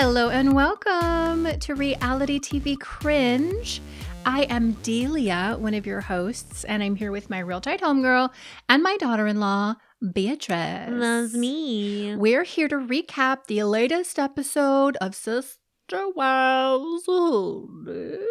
Hello and welcome to Reality TV Cringe. I am Delia, one of your hosts, and I'm here with my real tight homegirl and my daughter-in-law, Beatrice. That's me. We're here to recap the latest episode of s20e11.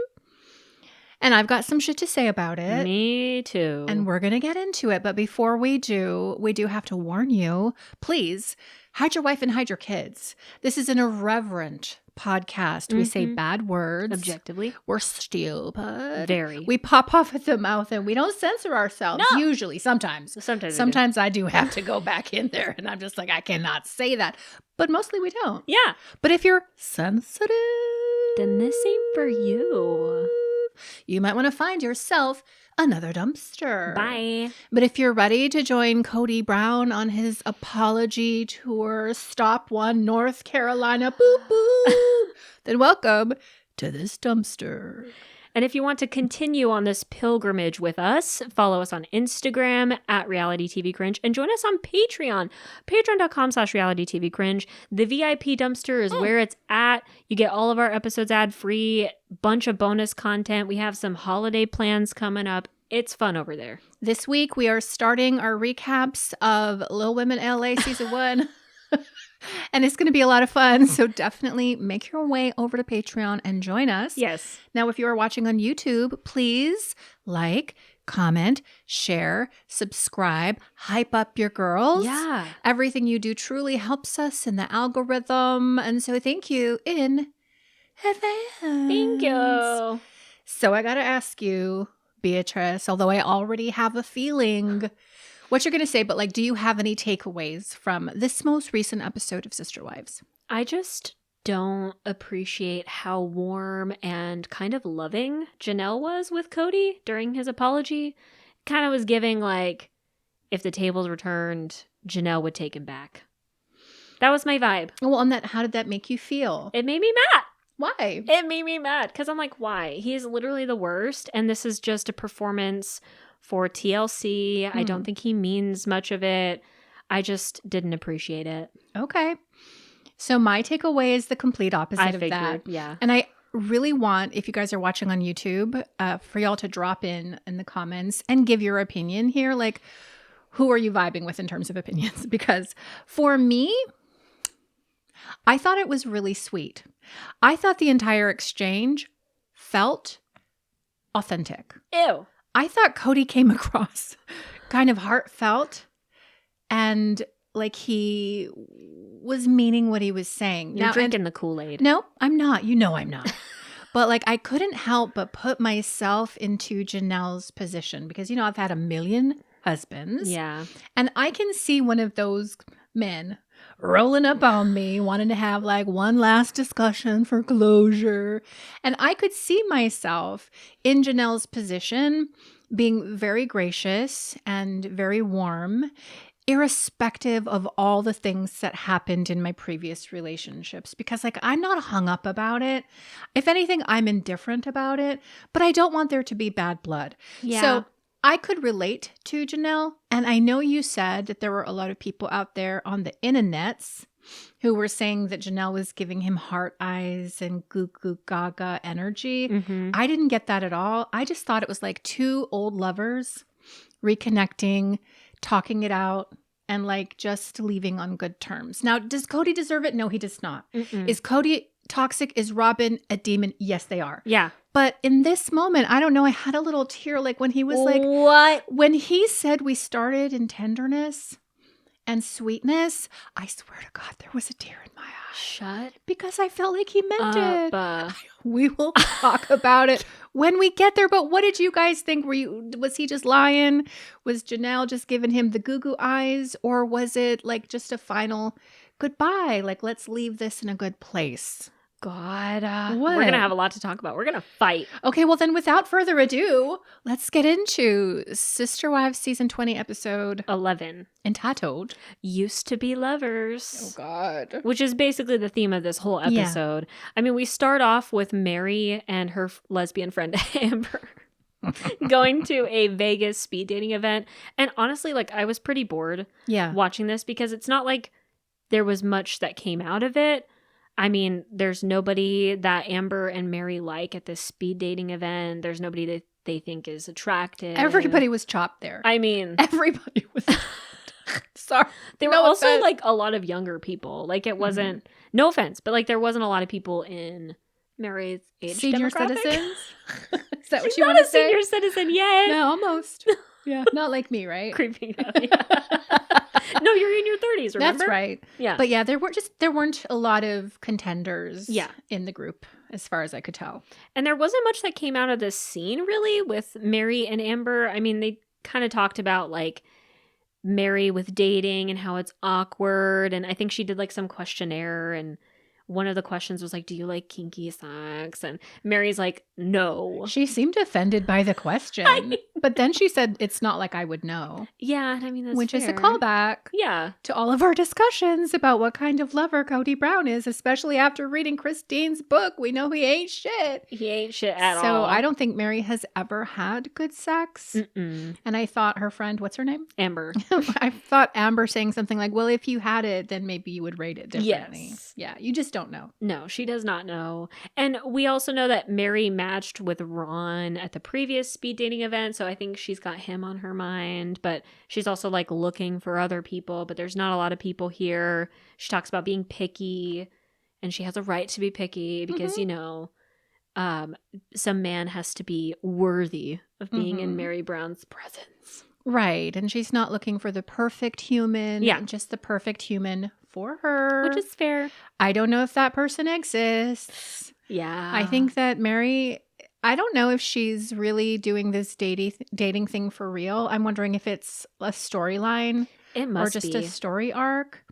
And I've got some shit to say about it. Me too. And we're going to get into it. But before we do have to warn you, please hide your wife and hide your kids. This is an irreverent podcast. We say bad words. Objectively. We're stupid. Very. We pop off at the mouth and we don't censor ourselves. No. Usually. Sometimes I do have to go back in there and I'm just like, I cannot say that. But mostly we don't. Yeah. But if you're sensitive, then this ain't for you. You might want to find yourself another dumpster. Bye. But if you're ready to join Kody Brown on his apology tour, Stop One, North Carolina, boop, boop, then welcome to this dumpster. And if you want to continue on this pilgrimage with us, follow us on Instagram at Reality TV Cringe and join us on Patreon, patreon.com/Reality TV Cringe. The VIP dumpster is where it's at. You get all of our episodes ad-free, bunch of bonus content. We have some holiday plans coming up. It's fun over there. This week, we are starting our recaps of Little Women LA Season 1. And it's going to be a lot of fun. So definitely make your way over to Patreon and join us. Yes. Now, if you are watching on YouTube, please like, comment, share, subscribe, hype up your girls. Yeah. Everything you do truly helps us in the algorithm. And so thank you in advance. Thank you. So I got to ask you, Beatrice, although I already have a feeling what you're going to say, but do you have any takeaways from this most recent episode of Sister Wives? I just don't appreciate how warm and kind of loving Janelle was with Kody during his apology. Kind of was giving if the tables were turned, Janelle would take him back. That was my vibe. Well, on that, how did that make you feel? It made me mad. Why? It made me mad because I'm like, why? He is literally the worst, and this is just a performance for TLC. I don't think he means much of it. I just didn't appreciate it. Okay. So my takeaway is the complete opposite of that. Yeah. And I really want, if you guys are watching on YouTube, for y'all to drop in the comments and give your opinion here. Who are you vibing with in terms of opinions? Because for me, I thought it was really sweet. I thought the entire exchange felt authentic. Ew. I thought Kody came across kind of heartfelt and he was meaning what he was saying. You're drinking the Kool-Aid. No, I'm not. You know I'm not. But I couldn't help but put myself into Janelle's position because, I've had a million husbands. Yeah. And I can see one of those men rolling up on me, wanting to have one last discussion for closure. And I could see myself in Janelle's position being very gracious and very warm, irrespective of all the things that happened in my previous relationships. Because I'm not hung up about it. If anything, I'm indifferent about it, but I don't want there to be bad blood. Yeah. So I could relate to Janelle, and I know you said that there were a lot of people out there on the internets who were saying that Janelle was giving him heart eyes and goo goo gaga energy. Mm-hmm. I didn't get that at all. I just thought it was two old lovers reconnecting, talking it out, and just leaving on good terms. Now, does Kody deserve it? No, he does not. Mm-mm. Is Kody toxic? Is Robin a demon? Yes, they are. Yeah. But in this moment, I don't know, I had a little tear when he was what? When he said we started in tenderness and sweetness, I swear to God, there was a tear in my eye. Shut because I felt like he meant it. up. We will talk about it when we get there. But what did you guys think? Was he just lying? Was Janelle just giving him the goo-goo eyes? Or was it just a final goodbye? Let's leave this in a good place. God, What? We're going to have a lot to talk about. We're going to fight. Okay, well then without further ado, let's get into Sister Wives Season 20 episode 11. entitled Used to be lovers. Oh God. Which is basically the theme of this whole episode. Yeah. I mean, we start off with Mary and her lesbian friend Amber going to a Vegas speed dating event. And honestly, I was pretty bored watching this because it's not there was much that came out of it. I mean, there's nobody that Amber and Mary like at this speed dating event. There's nobody that they think is attractive. Everybody was chopped there. I mean, Everybody was chopped. Sorry. there were No also offense. like a lot of younger people. Like it wasn't, no offense, but like there wasn't a lot of people in Mary's age Senior demographic. citizens? Is that what She's you not want a to say? senior citizen yet. No, almost. Yeah, not like me, right? Creeping up. Yeah. No, you're in your 30s, remember? That's right. Yeah. But yeah, there weren't a lot of contenders Yeah. in the group, as far as I could tell. And there wasn't much that came out of this scene, really, with Mary and Amber. I mean, they kind of talked about, like, Mary with dating and how it's awkward. And I think she did, like, some questionnaire. And one of the questions was, like, do you like kinky sex? And Mary's like, no. She seemed offended by the question. But then she said, it's not like I would know. Yeah, I mean, that's Which is a fair. callback Yeah. to all of our discussions about what kind of lover Kody Brown is, especially after reading Christine's book. We know he ain't shit. He ain't shit at all. So I don't think Mary has ever had good sex. Mm-mm. And I thought her friend, what's her name? Amber. I thought Amber saying something like, well, if you had it, then maybe you would rate it differently. Yes. Yeah, you just don't know. No, she does not know. And we also know that Mary matched with Ron at the previous speed dating event, so I think she's got him on her mind, but she's also like looking for other people, but there's not a lot of people here. She talks about being picky, and she has a right to be picky because, you know, some man has to be worthy of being in Mary Brown's presence. Right. And she's not looking for the perfect human. Yeah. Just the perfect human for her. Which is fair. I don't know if that person exists. Yeah. I think that Mary, I don't know if she's really doing this dating thing for real. I'm wondering if it's a storyline it or must just be. a story arc.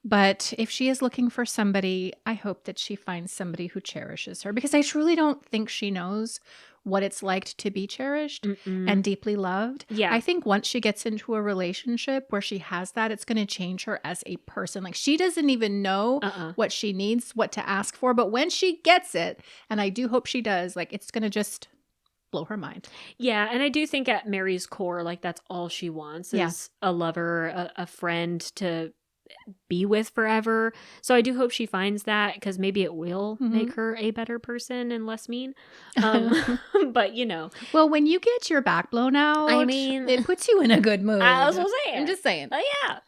But if she is looking for somebody, I hope that she finds somebody who cherishes her, because I truly don't think she knows what it's like to be cherished and deeply loved. Yeah. I think once she gets into a relationship where she has that, it's going to change her as a person. Like, she doesn't even know what she needs, what to ask for. But when she gets it, and I do hope she does, like, it's going to just blow her mind. Yeah, and I do think at Mary's core, like, that's all she wants is a lover, a friend to be with forever. So I do hope she finds that, because maybe it will make her a better person and less mean. But, you know. Well, when you get your back blown out, I mean, it puts you in a good mood. I was gonna say it. I'm just saying. Oh, yeah.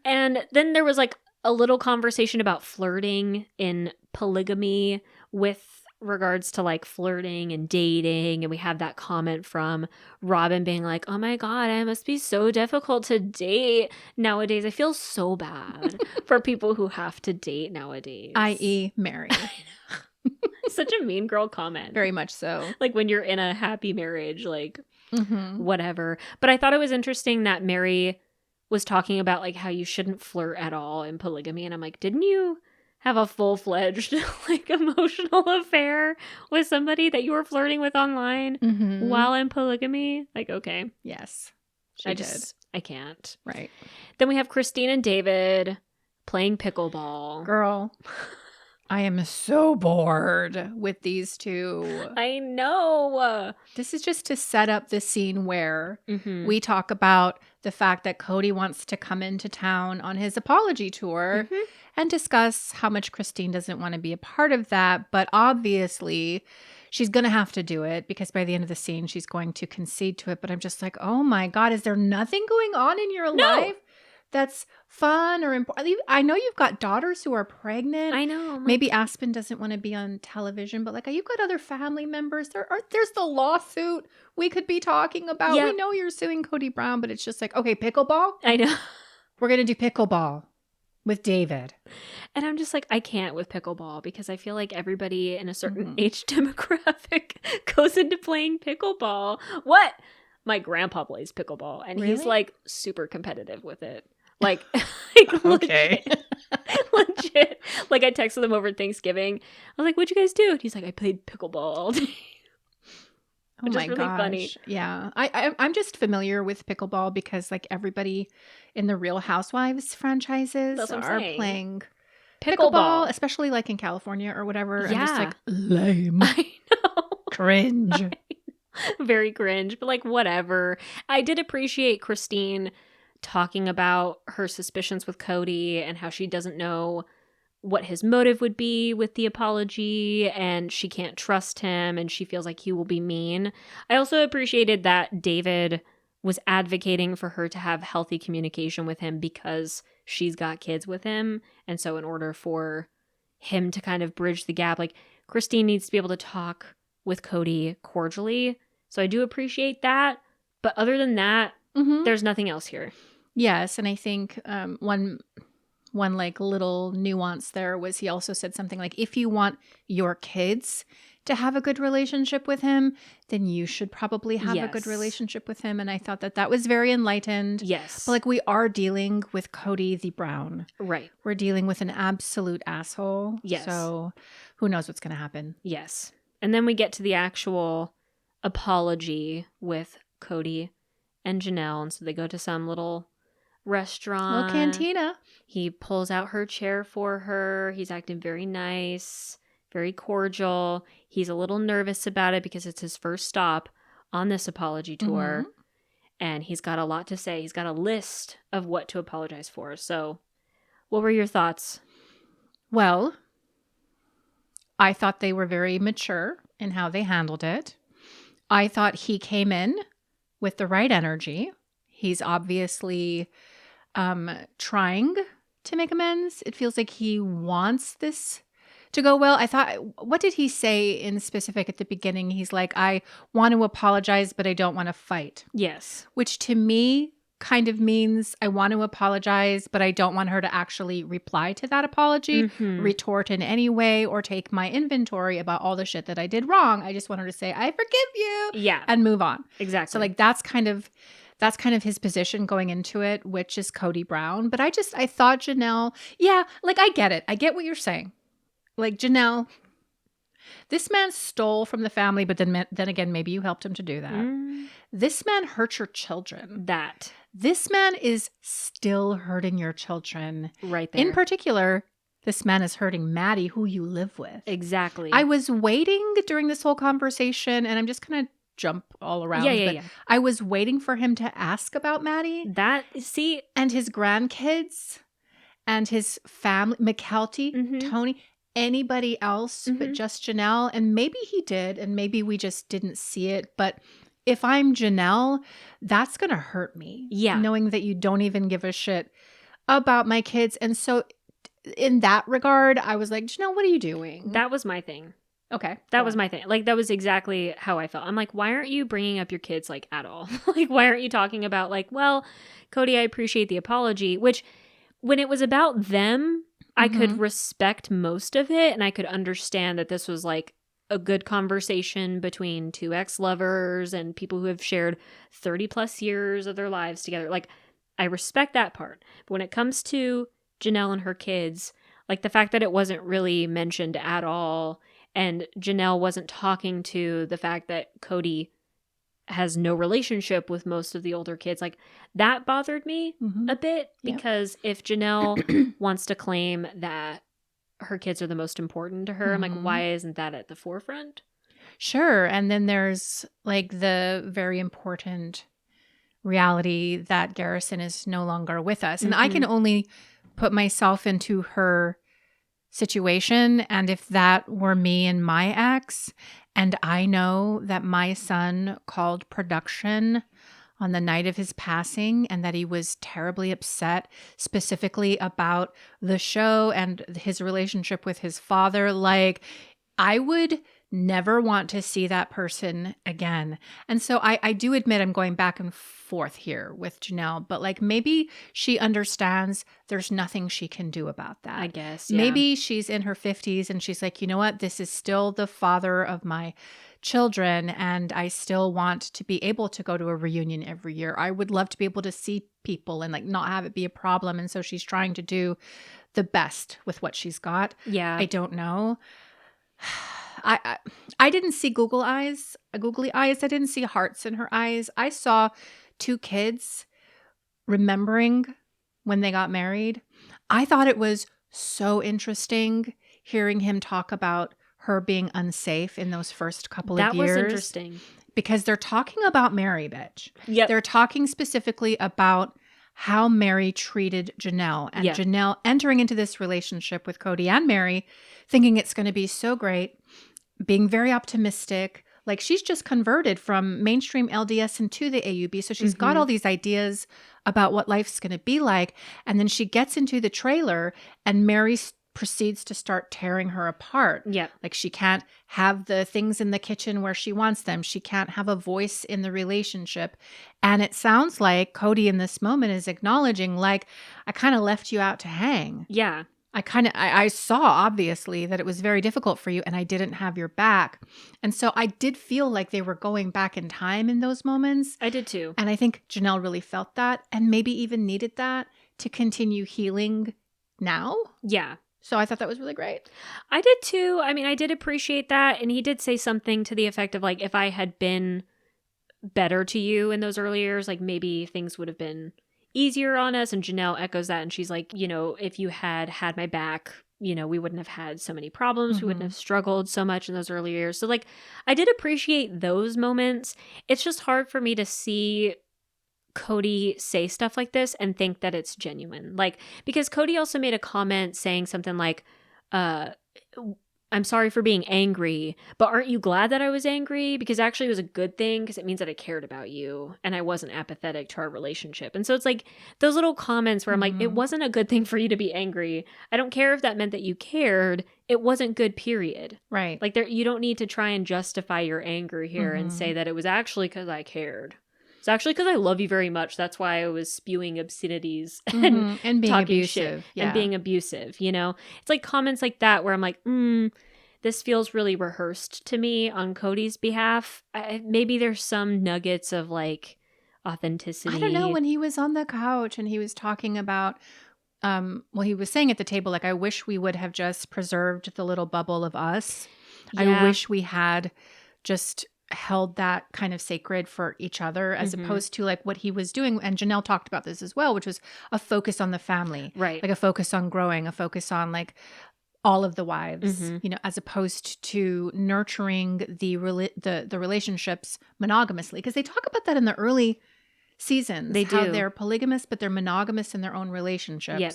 And then there was like a little conversation about flirting in polygamy with regards to like flirting and dating, and we have that comment from Robin being like, oh my god, it must be so difficult to date nowadays. I feel so bad for people who have to date nowadays, i.e. Mary. Such a mean girl comment. Very much so. Like when you're in a happy marriage, like whatever. But I thought it was interesting that Mary was talking about like how you shouldn't flirt at all in polygamy, and I'm like, didn't you have a full-fledged like emotional affair with somebody that you were flirting with online while in polygamy? Like, okay. Yes. I can't. Right. Then we have Christine and David playing pickleball. Girl, I am so bored with these two. I know. This is just to set up the scene where we talk about the fact that Kody wants to come into town on his apology tour and discuss how much Christine doesn't want to be a part of that. But obviously, she's going to have to do it, because by the end of the scene, she's going to concede to it. But I'm just like, oh my God, is there nothing going on in your life that's fun or important? I know you've got daughters who are pregnant. I know. Maybe Aspen doesn't want to be on television, but like, you've got other family members. There's the lawsuit we could be talking about. Yeah. We know you're suing Kody Brown, but it's just like, okay, pickleball? I know. We're going to do pickleball with David. And I'm just like, I can't with pickleball, because I feel like everybody in a certain age demographic goes into playing pickleball. What? My grandpa plays pickleball, and he's like super competitive with it. Like Okay. legit. Like, I texted them over Thanksgiving. I was like, what'd you guys do? And he's like, I played pickleball all day. Oh Which my is really gosh. funny. Yeah. I'm just familiar with pickleball because like everybody in the Real Housewives franchises That's what I'm are saying. playing Pickleball. pickleball, especially like in California or whatever. I'm just Yeah. like, lame. I know. Cringe. Very cringe, but like whatever. I did appreciate Christine talking about her suspicions with Kody and how she doesn't know what his motive would be with the apology, and she can't trust him and she feels like he will be mean. I also appreciated that David was advocating for her to have healthy communication with him because she's got kids with him. And so in order for him to kind of bridge the gap, like Christine needs to be able to talk with Kody cordially. So I do appreciate that. But other than that, there's nothing else here. Yes, and I think one like little nuance there was he also said something like, if you want your kids to have a good relationship with him, then you should probably have a good relationship with him. And I thought that was very enlightened. Yes. But like, we are dealing with Kody the Brown. Right. We're dealing with an absolute asshole. Yes. So who knows what's going to happen. Yes. And then we get to the actual apology with Kody and Janelle. And so they go to some little restaurant. Little cantina. He pulls out her chair for her. He's acting very nice, very cordial. He's a little nervous about it because it's his first stop on this apology tour. And he's got a lot to say. He's got a list of what to apologize for. So what were your thoughts? Well, I thought they were very mature in how they handled it. I thought he came in with the right energy. He's obviously trying to make amends. It feels like he wants this to go well. I thought, what did he say in specific at the beginning? He's like, I want to apologize, but I don't want to fight. Yes. Which to me kind of means I want to apologize, but I don't want her to actually reply to that apology, retort in any way, or take my inventory about all the shit that I did wrong. I just want her to say, I forgive you. Yeah. And move on. Exactly. So like that's kind of his position going into it, which is Kody Brown. But I thought Janelle, like I get it. I get what you're saying. Like Janelle, this man stole from the family, but then again, maybe you helped him to do that. This man hurt your children. This man is still hurting your children. Right there. In particular, this man is hurting Maddie, who you live with. Exactly. I was waiting during this whole conversation, and I'm just going to jump all around. Yeah. I was waiting for him to ask about Maddie. And his grandkids and his family, McKelty, Tony, anybody else but just Janelle. And maybe he did, and maybe we just didn't see it. But if I'm Janelle, that's going to hurt me. Yeah. Knowing that you don't even give a shit about my kids. And so in that regard, I was like, Janelle, what are you doing? That was my thing. Okay. That was my thing. Like, that was exactly how I felt. I'm like, why aren't you bringing up your kids, like, at all? Like, why aren't you talking about, like, well, Kody, I appreciate the apology, which when it was about them, I could respect most of it. And I could understand that this was, like, a good conversation between two ex-lovers and people who have shared 30 plus years of their lives together. Like, I respect that part. But when it comes to Janelle and her kids, like, the fact that it wasn't really mentioned at all, and Janelle wasn't talking to the fact that Kody has no relationship with most of the older kids, like, that bothered me a bit. Because if Janelle wants to claim that her kids are the most important to her, I'm like, why isn't that at the forefront? Sure. And then there's like the very important reality that Garrison is no longer with us. And I can only put myself into her situation. And if that were me and my ex, and I know that my son called production on the night of his passing and that he was terribly upset specifically about the show and his relationship with his father, like, I would never want to see that person again. And so I do admit I'm going back and forth here with Janelle, but like maybe she understands there's nothing she can do about that. I guess. Maybe she's in her 50s and she's like, you know what? This is still the father of my children, and I still want to be able to go to a reunion every year. I would love to be able to see people and like not have it be a problem. And so she's trying to do the best with what she's got. Yeah. I don't know. I didn't see googly eyes. I didn't see hearts in her eyes. I saw two kids remembering when they got married. I thought it was so interesting hearing him talk about her being unsafe in those first couple of years. That was interesting. Because they're talking about Mary, bitch. Yep. They're talking specifically about how Mary treated Janelle, and Janelle entering into this relationship with Kody and Mary, thinking it's going to be so great, being very optimistic. Like, she's just converted from mainstream LDS into the AUB. So she's got all these ideas about what life's going to be like. And then she gets into the trailer and Mary proceeds to start tearing her apart. Yeah. Like, she can't have the things in the kitchen where she wants them. She can't have a voice in the relationship. And it sounds like Kody in this moment is acknowledging, like, I kind of left you out to hang. Yeah. I saw obviously that it was very difficult for you and I didn't have your back. And so I did feel like they were going back in time in those moments. I did too. And I think Janelle really felt that and maybe even needed that to continue healing now. Yeah. So I thought that was really great. I did too. I mean, I did appreciate that. And he did say something to the effect of, like, if I had been better to you in those early years, like, maybe things would have been easier on us. And Janelle echoes that. And she's like, you know, if you had my back, you know, we wouldn't have had so many problems. We wouldn't have struggled so much in those early years. So, like, I did appreciate those moments. It's just hard for me to see Kody say stuff like this and think that it's genuine. Like, because Kody also made a comment saying something like, I'm sorry for being angry, but aren't you glad that I was angry? Because actually it was a good thing because it means that I cared about you and I wasn't apathetic to our relationship. And so it's like those little comments where I'm like, it wasn't a good thing for you to be angry. I don't care if that meant that you cared. It wasn't good, period. Right. Like, you don't need to try and justify your anger here and say that it was actually because I cared. It's actually because I love you very much. That's why I was spewing obscenities and being talking abusive. shit and being abusive, you know? It's like comments like that where I'm like, this feels really rehearsed to me on Kody's behalf. Maybe there's some nuggets of, like, authenticity. I don't know. When he was on the couch and he was talking about, he was saying at the table, like, I wish we would have just preserved the little bubble of us. Yeah. I wish we had just held that kind of sacred for each other as opposed to, like, what he was doing. And Janelle talked about this as well, which was a focus on the family, right? Like a focus on growing, a focus on, like, all of the wives, you know, as opposed to nurturing the relationships monogamously. Because they talk about that in the early seasons. They do. How they're polygamous, but they're monogamous in their own relationships. Yep.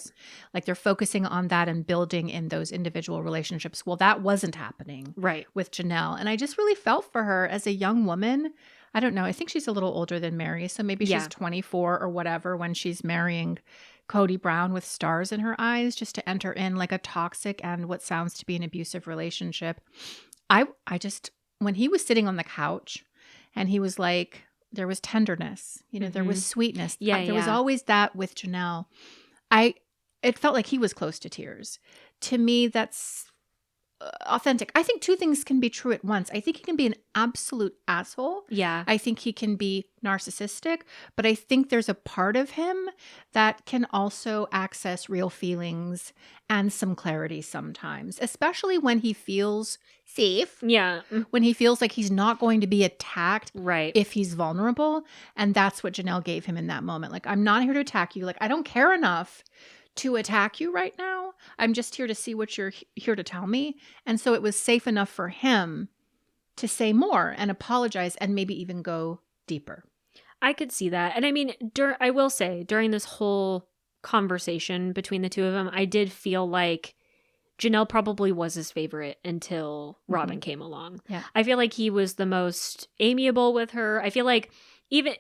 Like, they're focusing on that and building in those individual relationships. Well, that wasn't happening with Janelle. And I just really felt for her as a young woman. I don't know. I think she's a little older than Mary. So maybe she's 24 or whatever when she's marrying Kody Brown with stars in her eyes, just to enter in, like, a toxic and what sounds to be an abusive relationship. I just, when he was sitting on the couch and he was like, there was tenderness, you know, there was sweetness. There was always that with Janelle. It felt like he was close to tears. To me, that's authentic. I think two things can be true at once. I think he can be an absolute asshole. Yeah. I think he can be narcissistic, but I think there's a part of him that can also access real feelings and some clarity sometimes, especially when he feels safe. Yeah. When he feels like he's not going to be attacked Right. if he's vulnerable. And that's what Janelle gave him in that moment. Like, I'm not here to attack you. Like, I don't care enough to attack you right now. I'm just here to see what you're here to tell me. And so it was safe enough for him to say more and apologize and maybe even go deeper. I could see that. And I mean, I will say, during this whole conversation between the two of them, I did feel like Janelle probably was his favorite until Robin came along. Yeah. I feel like he was the most amiable with her. I feel like even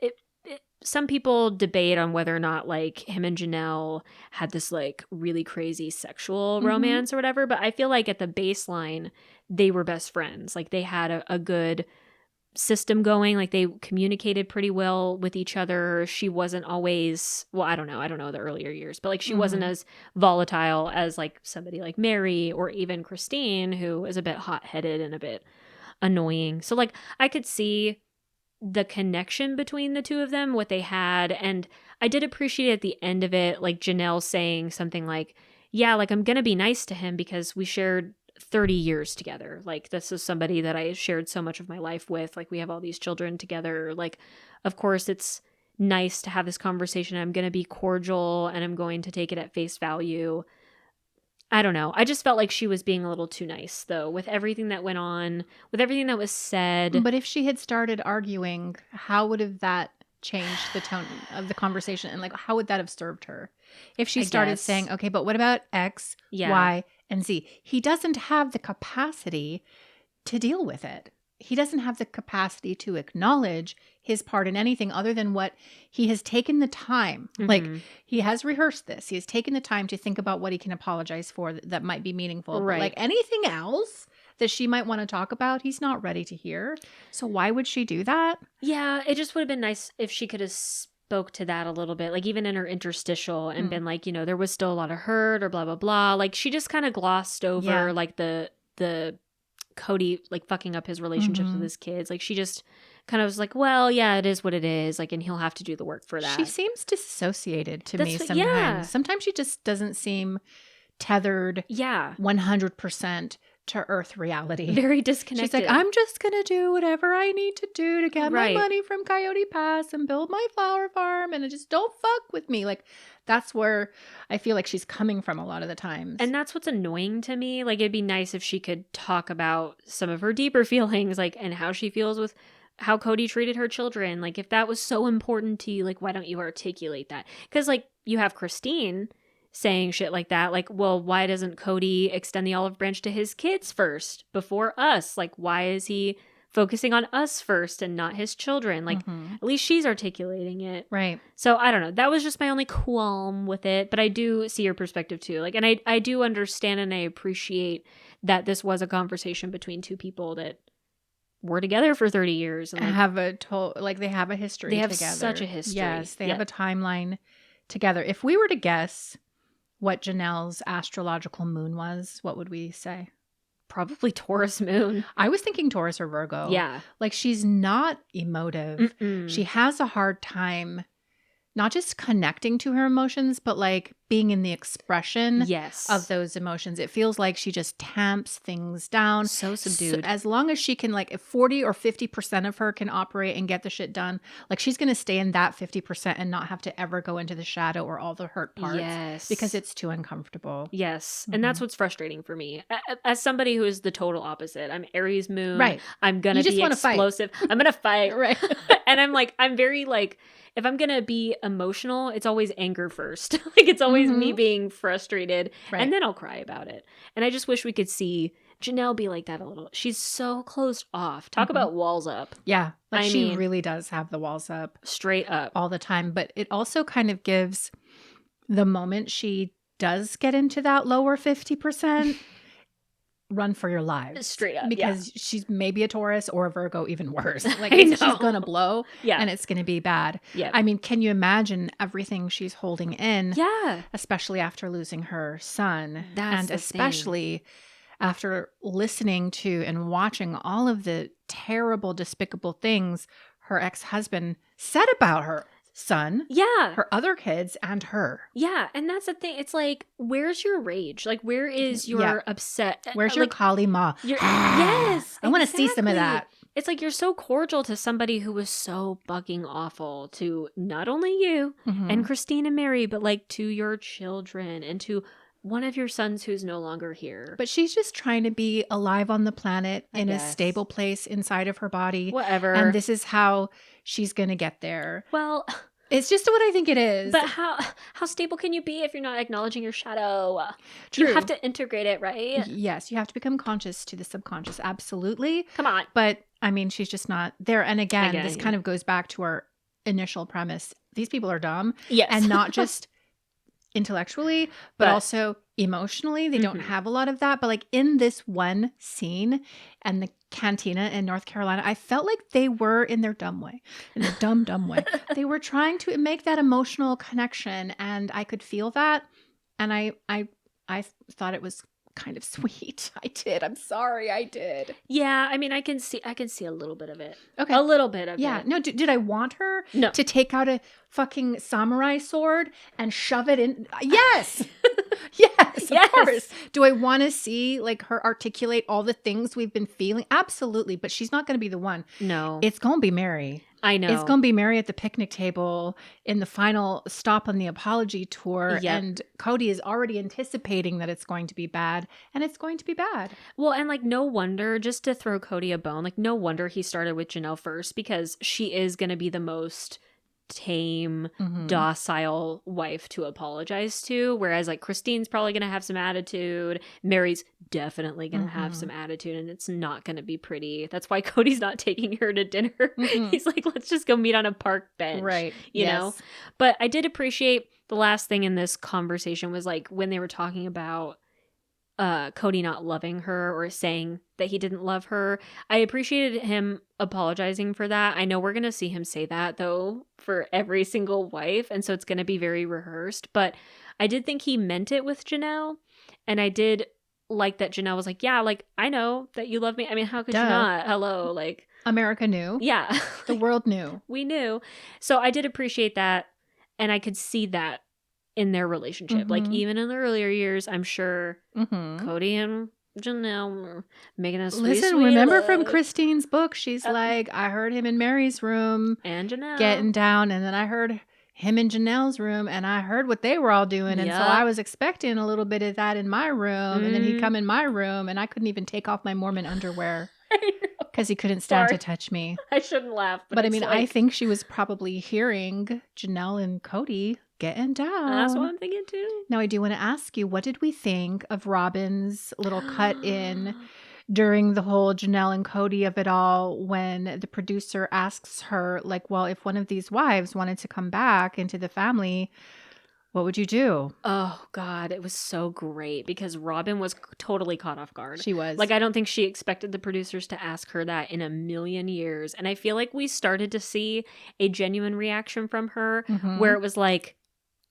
some people debate on whether or not, like, him and Janelle had this, like, really crazy sexual romance or whatever. But I feel like at the baseline, they were best friends. Like, they had a good system going. Like, they communicated pretty well with each other. She wasn't always, well, I don't know the earlier years, but, like, she wasn't as volatile as, like, somebody like Mary or even Christine, who is a bit hot-headed and a bit annoying. So, like, I could see the connection between the two of them, what they had. And I did appreciate at the end of it, like, Janelle saying something like, yeah, like, I'm gonna be nice to him because we shared 30 years together. Like, this is somebody that I shared so much of my life with. Like, we have all these children together. Like, of course it's nice to have this conversation. I'm gonna be cordial and I'm going to take it at face value. I don't know. I just felt like she was being a little too nice, though, with everything that went on, with everything that was said. But if she had started arguing, how would have that changed the tone of the conversation? And like, how would that have served her? If she I started guess. saying, okay, but what about X, Yeah. Y, and Z? He doesn't have the capacity to deal with it. He doesn't have the capacity to acknowledge his part in anything other than what he has taken the time. Like, he has rehearsed this. He has taken the time to think about what he can apologize for that might be meaningful. Right. But like anything else that she might want to talk about, he's not ready to hear. So why would she do that? Yeah, it just would have been nice if she could have spoke to that a little bit, like even in her interstitial, and been like, you know, there was still a lot of hurt or blah blah blah. Like she just kind of glossed over like the Kody like fucking up his relationships with his kids. Like she just kind of was like, well, yeah, it is what it is. Like, and he'll have to do the work for that. She seems disassociated to me That's what- sometimes. yeah. Sometimes she just doesn't seem tethered Yeah. 100% to earth reality. Very disconnected. She's like, I'm just going to do whatever I need to do to get Right. my money from Coyote Pass and build my flower farm, and just don't fuck with me. Like, that's where I feel like she's coming from a lot of the times. And that's what's annoying to me. Like, it'd be nice if she could talk about some of her deeper feelings, like, and how she feels with how Kody treated her children. Like, if that was so important to you, like, why don't you articulate that? Because, like, you have Christine saying shit like that. Like, well, why doesn't Kody extend the olive branch to his kids first before us? Like, why is he focusing on us first and not his children? Like, at least she's articulating it. Right. So I don't know. That was just my only qualm with it. But I do see your perspective too. Like, and I do understand and I appreciate that this was a conversation between two people that were together for 30 years. And like, have they have a history They have together. such a history. Yes, they Yeah. have a timeline together. If we were to guess what Janelle's astrological moon was, what would we say? probably Taurus moon. I was thinking Taurus or Virgo. Yeah. Like, she's not emotive. She has a hard time not just connecting to her emotions, but like being in the expression Yes. of those emotions. It feels like she just tamps things down. So subdued. As long as she can, like, if 40 or 50% of her can operate and get the shit done, like, she's going to stay in that 50% and not have to ever go into the shadow or all the hurt parts. Yes. Because it's too uncomfortable. Yes. And that's what's frustrating for me. As somebody who is the total opposite, I'm Aries moon. Right. I'm going You to just be wanna fight. explosive. I'm going to fight. Right. And I'm like, I'm very like, if I'm going to be emotional, it's always anger first. Like, it's always me being frustrated. Right. And then I'll cry about it. And I just wish we could see Janelle be like that a little. She's so closed off. Talk about walls up. Yeah. Like, I she mean- really does have the walls up Straight up. all the time. But it also kind of gives the moment she does get into that lower 50%, run for your lives. Straight up, Because she's maybe a Taurus or a Virgo, even worse. Like, I she's know. going to blow Yeah. and it's going to be bad. Yeah. I mean, can you imagine everything she's holding in, Yeah. especially after losing her son? That's and the especially after listening to and watching all of the terrible, despicable things her ex-husband said about her son, Yeah. her other kids, and her. Yeah. And that's the thing. It's like, where's your rage? Like, where is your Yeah. upset? Where's your like, Kali Ma? yes. I want to see some of exactly. that. It's like you're so cordial to somebody who was so fucking awful to not only you Mhm. and Christine and Mary, but like to your children and to one of your sons who's no longer here. But she's just trying to be alive on the planet I in a guess. stable place inside of her body. Whatever. And this is how she's going to get there. well, It's just what I think it is. but how stable can you be if you're not acknowledging your shadow? True. You have to integrate it, right? Yes, you have to become conscious to the subconscious. Absolutely. Come on. But I mean, she's just not there. And again, Again, this yeah. kind of goes back to our initial premise. These people are dumb. Yes. And not just intellectually, but But- also emotionally. They don't Mhm. have a lot of that. But like in this one scene and the cantina in North Carolina, I felt like they were in their dumb way, in their dumb way. They were trying to make that emotional connection, and I could feel that. And I thought it was kind of sweet. I did. I'm sorry. I did. Yeah, I mean, I can see a little bit of it. Okay. A little bit of Yeah. it. No, did I want her No. to take out a fucking samurai sword and shove it in? Yes. Yes, of Yes. course. Do I want to see like her articulate all the things we've been feeling? Absolutely. But she's not going to be the one. No. It's going to be Mary. I know. It's going to be Mary at the picnic table in the final stop on the apology tour. Yep. And Kody is already anticipating that it's going to be bad. And it's going to be bad. Well, and like no wonder, just to throw Kody a bone, like no wonder he started with Janelle first, because she is going to be the most tame, Mhm. docile wife to apologize to. Whereas like Christine's probably going to have some attitude. Mary's definitely going to have some attitude, and it's not going to be pretty. That's why Cody's not taking her to dinner. He's like, let's just go meet on a park bench. Right. You know? But I did appreciate the last thing in this conversation was like when they were talking about Kody not loving her or saying that he didn't love her. I appreciated him apologizing for that. I know we're going to see him say that though for every single wife, and so it's going to be very rehearsed, but I did think he meant it with Janelle, and I did like that Janelle was like, yeah, like I know that you love me. I mean, how could you not? Hello, like America knew. Yeah. The world knew. We knew. So I did appreciate that, and I could see that in their relationship. Like even in the earlier years, I'm sure Kody and Janelle were making a sweet, Listen, sweet remember love. from Christine's book, she's like, I heard him in Mary's room and Janelle getting down, and then I heard him in Janelle's room, and I heard what they were all doing, and so I was expecting a little bit of that in my room, and then he'd come in my room, and I couldn't even take off my Mormon underwear because he couldn't stand to touch me. I shouldn't laugh, but I mean, like, I think she was probably hearing Janelle and Kody getting down. That's what I'm thinking too. Now, I do want to ask you, what did we think of Robin's little cut in during the whole Janelle and Kody of it all when the producer asks her, like, well, if one of these wives wanted to come back into the family, what would you do? Oh, God, it was so great because Robin was totally caught off guard. She was. Like, I don't think she expected the producers to ask her that in a million years. And I feel like we started to see a genuine reaction from her where it was like,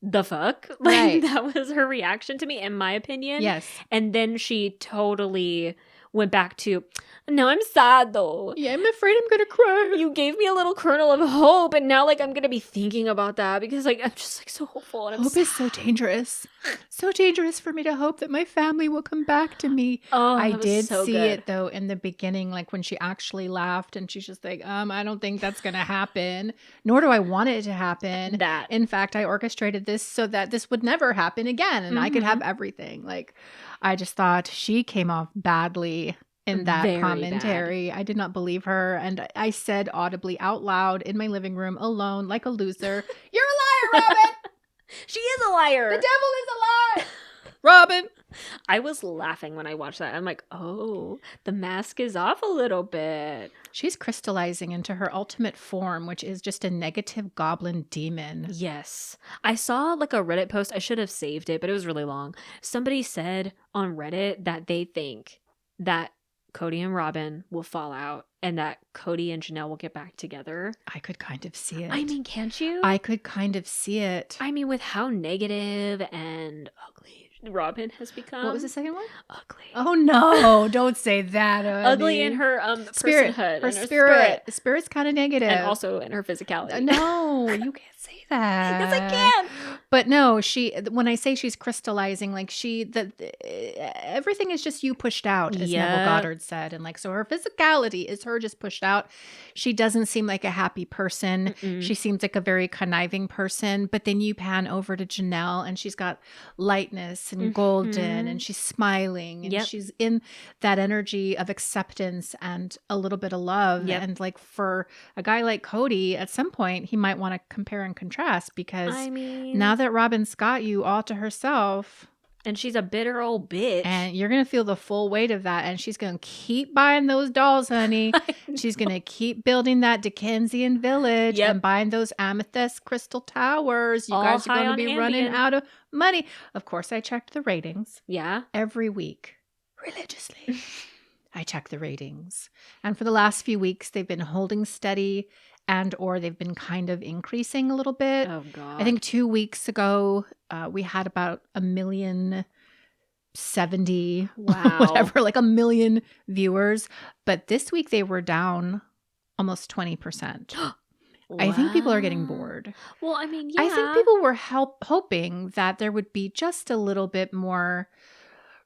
the fuck? Like, that was her reaction to me, in my opinion. Yes. And then she totally went back to, no, I'm sad though. Yeah, I'm afraid I'm gonna cry. You gave me a little kernel of hope, and now like I'm gonna be thinking about that because like I'm just like so hopeful and I'm hope sad. is so dangerous. So dangerous for me to hope that my family will come back to me. Oh, I did so see good. it though in the beginning, like when she actually laughed and she's just like, I don't think that's gonna happen. Nor do I want it to happen. That. In fact, I orchestrated this so that this would never happen again and I could have everything. Like, I just thought she came off badly in that Very commentary. bad. I did not believe her. And I said audibly out loud in my living room alone, like a loser, "You're a liar, Robin! She is a liar. The devil is a lie! Robin!" I was laughing when I watched that. I'm like, oh, the mask is off a little bit. She's crystallizing into her ultimate form, which is just a negative goblin demon. Yes. I saw like a Reddit post. I should have saved it, but it was really long. Somebody said on Reddit that they think that Kody and Robin will fall out and that Kody and Janelle will get back together. I could kind of see it. I mean, can't you? I could kind of see it. I mean, with how negative and ugly Robin has become. What was the second one? Ugly. Oh no, don't say that. Ugly in her spirit. personhood. Her spirit's kind of negative. And also in her physicality. No, you can't say that. Yes, I can. But no, when I say she's crystallizing, like everything is just you pushed out, as Neville Goddard said. And like, so her physicality is her just pushed out. She doesn't seem like a happy person. She seems like a very conniving person. But then you pan over to Janelle and she's got lightness and golden and she's smiling and she's in that energy of acceptance and a little bit of love. And like for a guy like Kody, at some point he might want to compare and contrast because now that Robin's got you all to herself. And she's a bitter old bitch. And you're going to feel the full weight of that. And she's going to keep buying those dolls, honey. She's going to keep building that Dickensian village and buying those amethyst crystal towers. You guys are going to be running out of money. Of course, I checked the ratings. Yeah. Every week, religiously. I check the ratings. And for the last few weeks, they've been holding steady and or they've been kind of increasing a little bit. Oh, God. I think 2 weeks ago, we had about 1,070,000, whatever, like 1 million viewers. But this week they were down almost 20%. I think people are getting bored. Well, I mean, yeah. I think people were hoping that there would be just a little bit more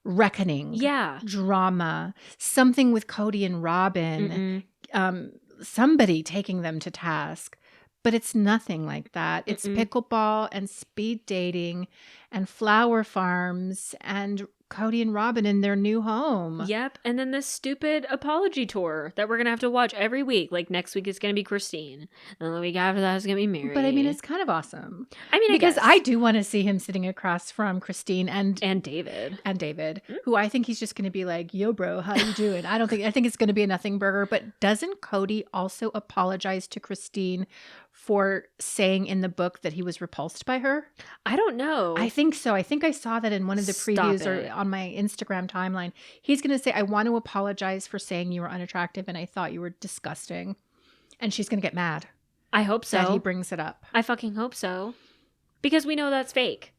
reckoning, drama, something with Kody and Robin, somebody taking them to task. But it's nothing like that. It's pickleball and speed dating and flower farms and Kody and Robin in their new home. Yep. And then this stupid apology tour that we're going to have to watch every week. Like next week it's going to be Christine. And the week after that is going to be Mary. But I mean, it's kind of awesome. I mean, because guess. I do want to see him sitting across from Christine and David. Who I think he's just going to be like, yo, bro, how you doing? I think it's going to be a nothing burger. But doesn't Kody also apologize to Christine for saying in the book that he was repulsed by her? I don't know. I think so. I think I saw that in one of the previews or on my Instagram timeline. He's going to say, I want to apologize for saying you were unattractive and I thought you were disgusting. And she's going to get mad. I hope so. That he brings it up. I fucking hope so. Because we know that's fake.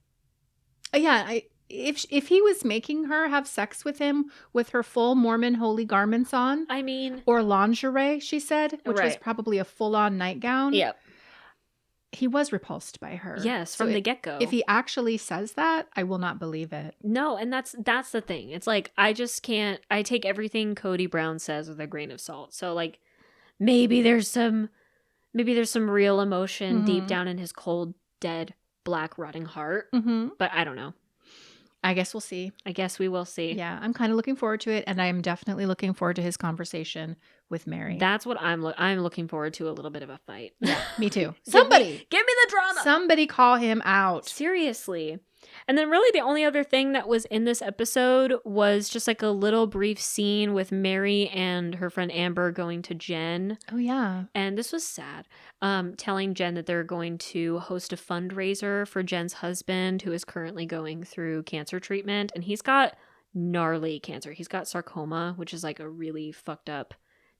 Yeah, if he was making her have sex with him with her full Mormon holy garments on. I mean. Or lingerie, she said, which was probably a full-on nightgown. Yep. He was repulsed by her. Yes, from the get-go. If he actually says that, I will not believe it. No, and that's the thing. It's like, I just can't, I take everything Kody Brown says with a grain of salt. So like, maybe there's some real emotion deep down in his cold, dead, black, rotting heart. But I don't know. I guess we'll see. I guess we will see. Yeah, I'm kind of looking forward to it, and I'm definitely looking forward to his conversation with Mary. That's what I'm looking forward to, a little bit of a fight. Yeah, me too. Somebody give me the drama. Somebody call him out. Seriously. And then really the only other thing that was in this episode was just like a little brief scene with Mary and her friend Amber going to Jen. Oh, yeah. And this was sad. Telling Jen that they're going to host a fundraiser for Jen's husband, who is currently going through cancer treatment. And he's got gnarly cancer. He's got sarcoma, which is like a really fucked up,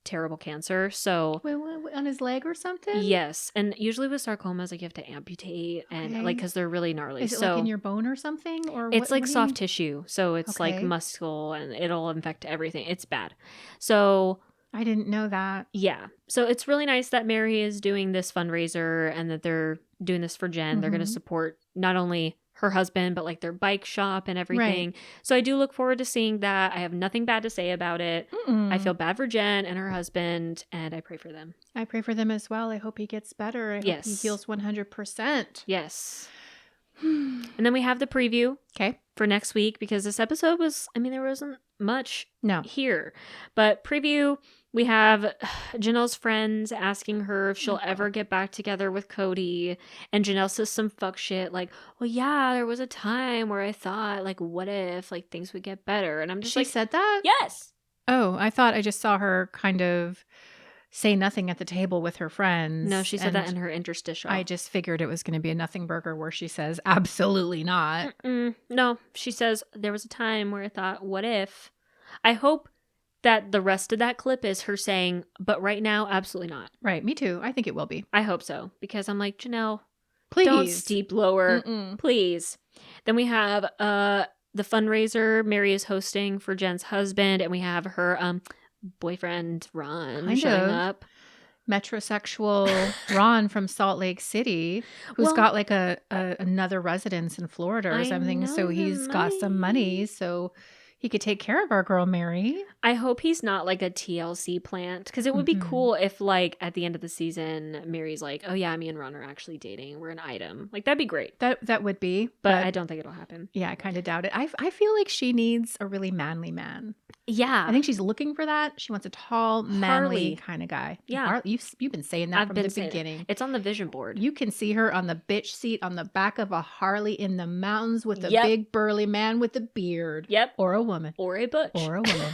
terrible cancer. So wait, on his leg or something? Yes. And usually with sarcomas, like you have to amputate and like, because they're really gnarly. Is it like in your bone or something? Or it's like soft tissue. So it's like muscle and it'll infect everything. It's bad. So I didn't know that. Yeah. So it's really nice that Mary is doing this fundraiser and that they're doing this for Jen. They're going to support not only her husband, but like their bike shop and everything. Right. So I do look forward to seeing that. I have nothing bad to say about it. I feel bad for Jen and her husband, and I pray for them. I pray for them as well. I hope he gets better. I hope he heals 100%. Yes. And then we have the preview for next week, because this episode was, I mean, there wasn't much here. But preview, we have Janelle's friends asking her if she'll ever get back together with Kody. And Janelle says some fuck shit like, well, yeah, there was a time where I thought, like, what if, like, things would get better? And I'm just like... She said that? Yes! Oh, I thought I just saw her kind of say nothing at the table with her friends. No, she said that in her interstitial. I just figured it was going to be a nothing burger where she says, absolutely not. No, she says, there was a time where I thought, what if? I hope that the rest of that clip is her saying, but right now, absolutely not. Right, me too. I think it will be. I hope so, because I'm like, Janelle, please don't steep lower. Please. Then we have the fundraiser Mary is hosting for Jen's husband, and we have her boyfriend Ron showing up. Metrosexual Ron from Salt Lake City, who's got like another residence in Florida or something. So he's got some money, so he could take care of our girl Mary. I hope he's not like a TLC plant, because it would be cool if, like, at the end of the season, Mary's like, oh yeah, me and Ron are actually dating. We're an item. Like, that'd be great. That would be. But I don't think it'll happen. Yeah, I kind of doubt it. I feel like she needs a really manly man. Yeah. I think she's looking for that. She wants a tall, manly kind of guy. Yeah. You've been saying that from the beginning. It's on the vision board. You can see her on the bitch seat on the back of a Harley in the mountains with a big burly man with a beard. Yep. Or a woman. Or a butch. Or a woman.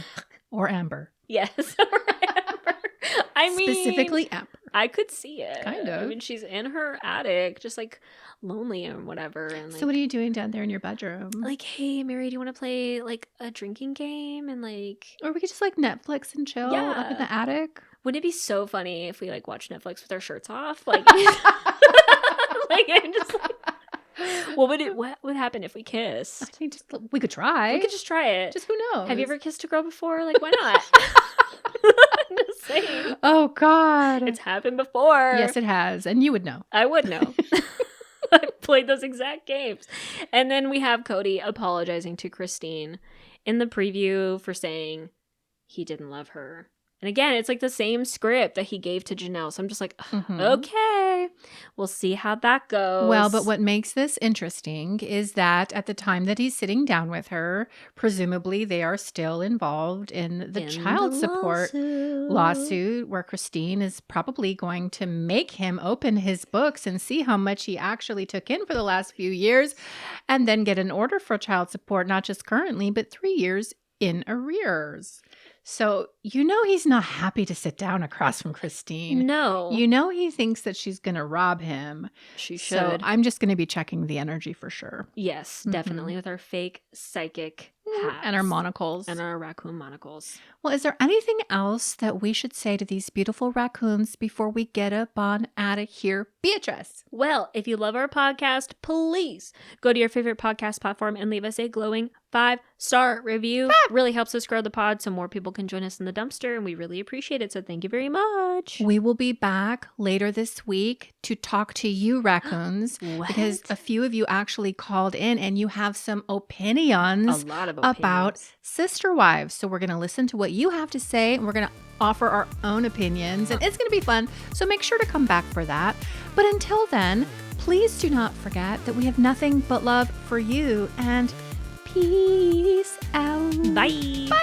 Or Amber. Yes. Or Amber. I mean. Specifically Amber. I could see it. Kind of. I mean, she's in her attic, just like lonely and whatever. And so what are you doing down there in your bedroom? Like, hey, Mary, do you want to play like a drinking game? And like, or we could just like Netflix and chill up in the attic. Wouldn't it be so funny if we like watch Netflix with our shirts off? Like, like I'm just like, what would happen if we kissed? I mean, we could try. We could just try it. Just who knows? Have you ever kissed a girl before? Like, why not? I'm just saying. Oh God, it's happened before. Yes, it has, and you would know. I would know. I played those exact games. And then we have Kody apologizing to Christine in the preview for saying he didn't love her. And again, it's like the same script that he gave to Janelle. So I'm just like, okay. July. We'll see how that goes. Well, but what makes this interesting is that at the time that he's sitting down with her, presumably they are still involved in the child support lawsuit where Christine is probably going to make him open his books and see how much he actually took in for the last few years and then get an order for child support, not just currently, but 3 years in arrears. So, he's not happy to sit down across from Christine. No. He thinks that she's going to rob him. She should. So, I'm just going to be checking the energy for sure. Yes, definitely. With our fake psychic hats. And our monocles. And our raccoon monocles. Well, is there anything else that we should say to these beautiful raccoons before we get up on out of here, Beatrice? Well, if you love our podcast, please go to your favorite podcast platform and leave us a glowing 5-star review. Really helps us grow the pod so more people can join us in the dumpster, and we really appreciate it. So thank you very much. We will be back later this week to talk to you, raccoons, because a few of you actually called in and you have some opinions. A lot of opinions. About sister wives. So we're going to listen to what you have to say and we're going to offer our own opinions and it's going to be fun. So make sure to come back for that. But until then, please do not forget that we have nothing but love for you and peace out. Bye. Bye.